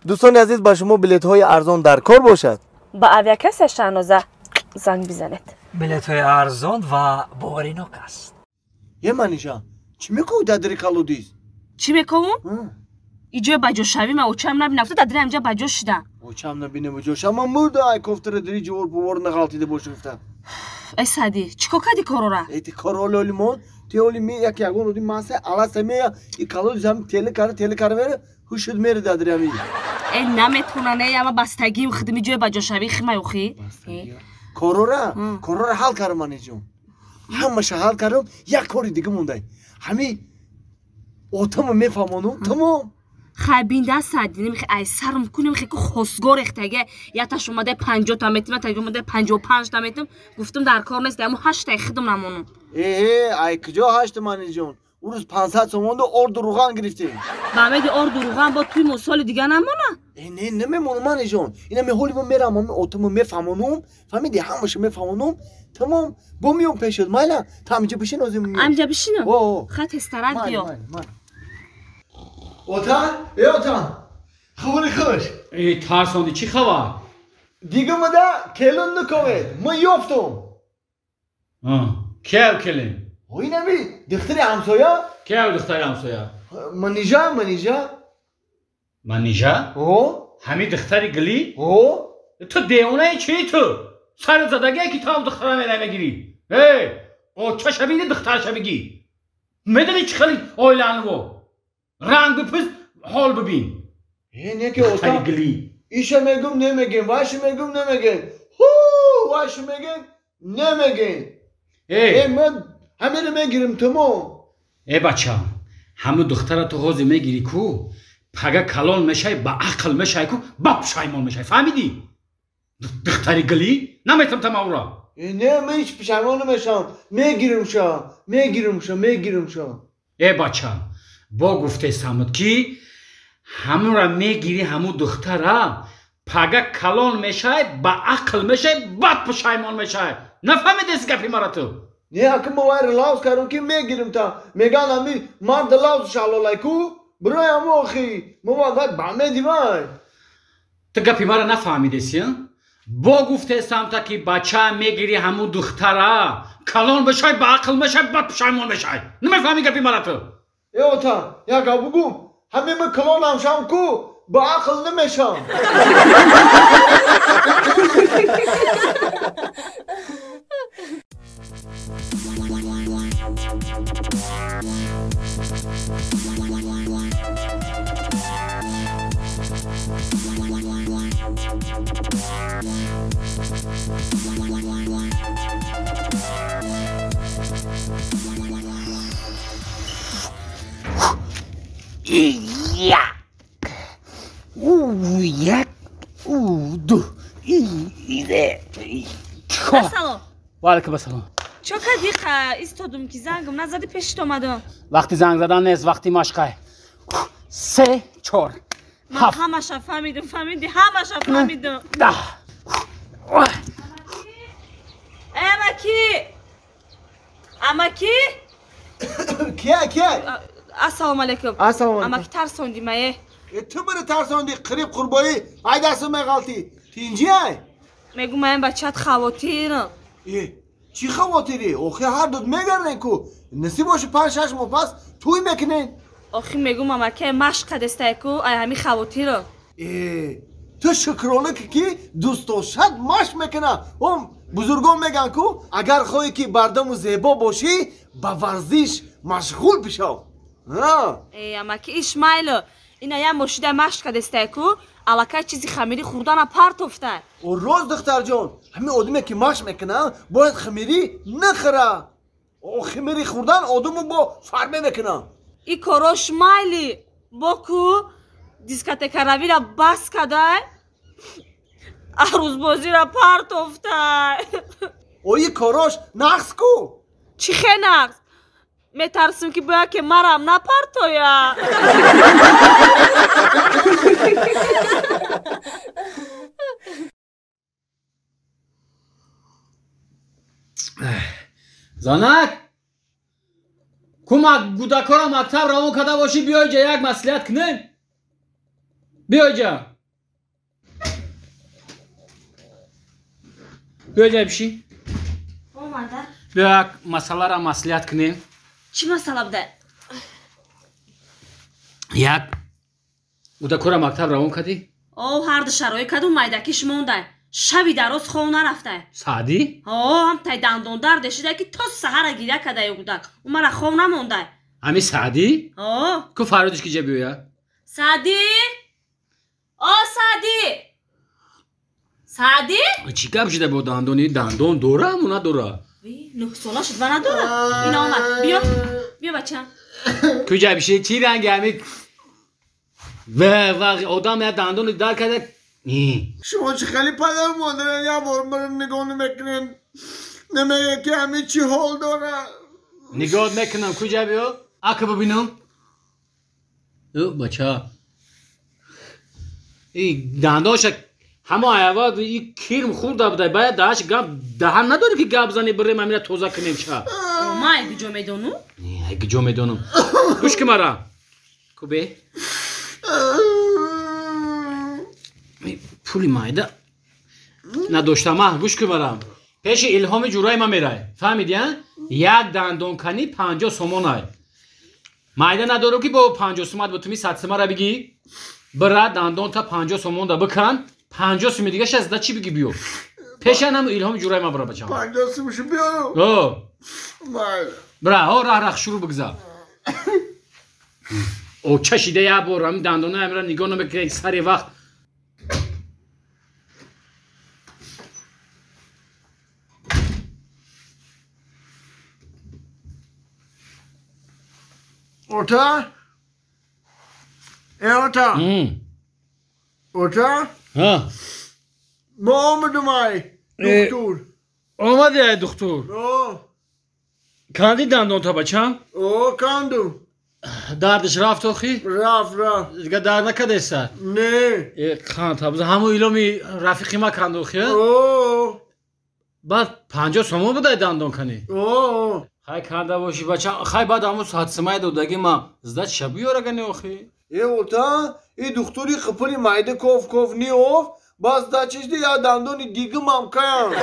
دوستان عزیز با شما بلیط های ارزان در کار باشد. با اویاکس شانوزه زنگ بزنید. بلیط های ارزان و باورینок است. یه منیشا چی میکنی دادری کالودیز؟ چی میکنم؟ اینجا باجو شوی من اوچم نبینم تو دادری اینجا باجو شدم. اوچم نبینم اوجا شما مرده ای کوفتر دری جور پور نغلطیده باشه گفتم. ای سادی چیکو کردی کارورا؟ ایتی کارول لیمون تیولی می یک یگون ودی ماسه الاست می ای کالودیز هم تله کار میره هوشد میره دادری امی. ای نمیتونن ای اما بستگیم خدمی جای باجو شوی خیمه اوخی؟ کارورا حال کارم منی جون. همش حال کارم یک کاری دیگه مونده. همی اوتام میفهمونم تمام. خبینده سادی نمیخوای ای سرم کنم میخوای که خسگور اختگه یا تاش اومده 50 تا متر تا اومده 55 تا متر گفتم در کار نیست اما 8 تا خدم نمونم. ای کجا 8 منی جون؟ اون روز 500 تومان ارد روغن گرفتی. بامدی ارد روغن با توی مسال دیگه نمونه. نه نمیمونم منی جون. اینا میهولی من میرم اوتام میفهمونم. فهمیدی همش میفهمونم. تمام بومیون پیشد مالا تا اینجا بشین ازم. اینجا بشین. خط استراحت بیا. اوتان اوتان خبری خوش. ای ترساندی چی خبر؟ دیگه مده کلون نکوید من یافتم. کیو کلین؟ وای نمی دختری همسایه؟ کیو دختری همسایه؟ منیجا؟ همین دختری گلی؟ تو دیونه چی تو؟ سر زدگی کتاب دخترم نمیگیری. او چه شبیه دختر شبیگی؟ میدونی چی خیلی آیلانو؟ رنگ بپز حال ببین. نه که اوتان گلی. ایشه میگم نمیگن واش میگم نمیگن. واش میگن نمیگن. من همه رو میگیرم تمام. بچه همه دختر تو حوزی میگیری کو پگه کلان میشه با عقل میشه کو با پشایمان میشه فهمیدی؟ دختری گلی نمیتونم تمام را. نه من هیچ پشایمان نمیشم میگیرم شا. بچه با گفته سامد کی همون را میگیری همون دختره پگه کلان میشه با عقل میشه با پشایمان میشه نفهمیدی از گپی مرا تو؟ نه اگه موار لاوز کارم که میگیرم تا میگن امی مرد لاوز شالولای کو برای امو اخی مواد بامیدی وای تو گپی مرا نفهمیدی سی؟ با گفته سامتا که بچه میگیری همون دختره کلان بشه با عقل میشه با پشایمان میشه نمیفهمی گپی مرا تو؟ اوتا یا بگم همه من کلان همشم کو با عقل نمیشم. یک دو سلام. و علیکم السلام. چه کردی ایستادم که زنگم نزدی پیشت اومدم. وقتی زنگ زدن نیست وقتی مشقه 3 4 من همش فهمیدی همش فهمیدم. امکی کیه السلام علیکم. امکی ترسوندی مایه تو بره ترساندی قریب قربایی ای دست میغلطی تینجی ای میگم من بچت خواتیرم. چی خواتیری؟ آخه هر دوت میگردن کو نصیب باشه 5-6 ماه پس توی میکنین. آخه میگم امکی مشق دسته کو ای همی خواتیرم. تو شکرانه که دوست داشت مشق میکنه. هم بزرگان میگن کو اگر خواهی که بردم و زیبا باشی با ورزش مشغول بشو. امکی اسماعیل اینا یه مشیده مشق دسته کو علاقه چیزی خمیری خوردن پرت افته. او روز دختر جان همین آدمی که مشق میکنه باید خمیری نخوره. او خمیری خوردن آدمو با فرمه میکنه. ای کاراش مایلی با کو دیسکاتک روی را بس کده عروض بازی را پرت افته. او ای کاراش نقص کو چی خیلی نقص؟ میترسم که باید که مرم نپرتویا. زانک کمک گودکارا مکتب روان کده باشی بیای جا یک مسئولیت کنین. بیا جا بیا جا بشی اومده بیا مسئله را مسئولیت کنیم چی مسئله بوده؟ یک بوده کورا مکتب روان کردی؟ او هر دو شرایط کدوم مایدکیش مونده شبی دراز خونه نرفته سعدی؟ هم تای دندون درد شده که تا سحر گیره کده بودک اون مرا خونه مونده همی سعدی؟ آه کو فرادش که جا بیا سعدی سعدی سعدی چی گپ شده با دندونی؟ دندون دوره همونا دوره 9 ساله شد و نداره این آمد بیا بچه کجا بشه چی رنگی همی و آدم یا دندون در کرده شما چه خیلی پدر مادرن یا بار نگاه نمیکنن نمیگه که همه چی حال داره نگاه میکنم کجا بیا اکه ببینم بچه این دندانش همه ایواد این کرم خورده بوده باید دهش گپ دهن نداری که گپ زنی بریم همینه توزه کنیم چه ما اگه جو میدونو؟ اگه جو میدونم گوش که مرا کوبه پولی مایده نداشتم گوش که مرا پیش الهام جورای ما میره فهمیدی یک دندون کنی 50 سومون های مایده ندارو که با 50 سومت با تومی 100 سومه را بگی برای دندون تا 50 سومون دا بکن 50 سومی دیگه شد چی بگی بیو پیشن هم الهام جورای ما برا بچم 50 سومشو بیارم برا ها رخ شروع بگذار او چشیده یا برم دندونه همه را نگاه نمیکنه سری وقت اوتا اوتا ما آمدم ای دکتر آمده ای دکتر کندی دندون تا بچم کندم دردش رفت آخی؟ رفت دیگه درد نکده سر؟ نه کند تا بزن همون ایلامی رفیقی ما کند آخی؟ بعد 50 سومون بوده دندون کنی؟ خیلی کنده باشی بچم خیلی بعد همون ساعت سمای دودگی ما زده شبیه را گنی آخی؟ اوتا ای دکتری خپلی مایده کوف نیوف باز دا چیز دی یا دندونی دیگه ممکن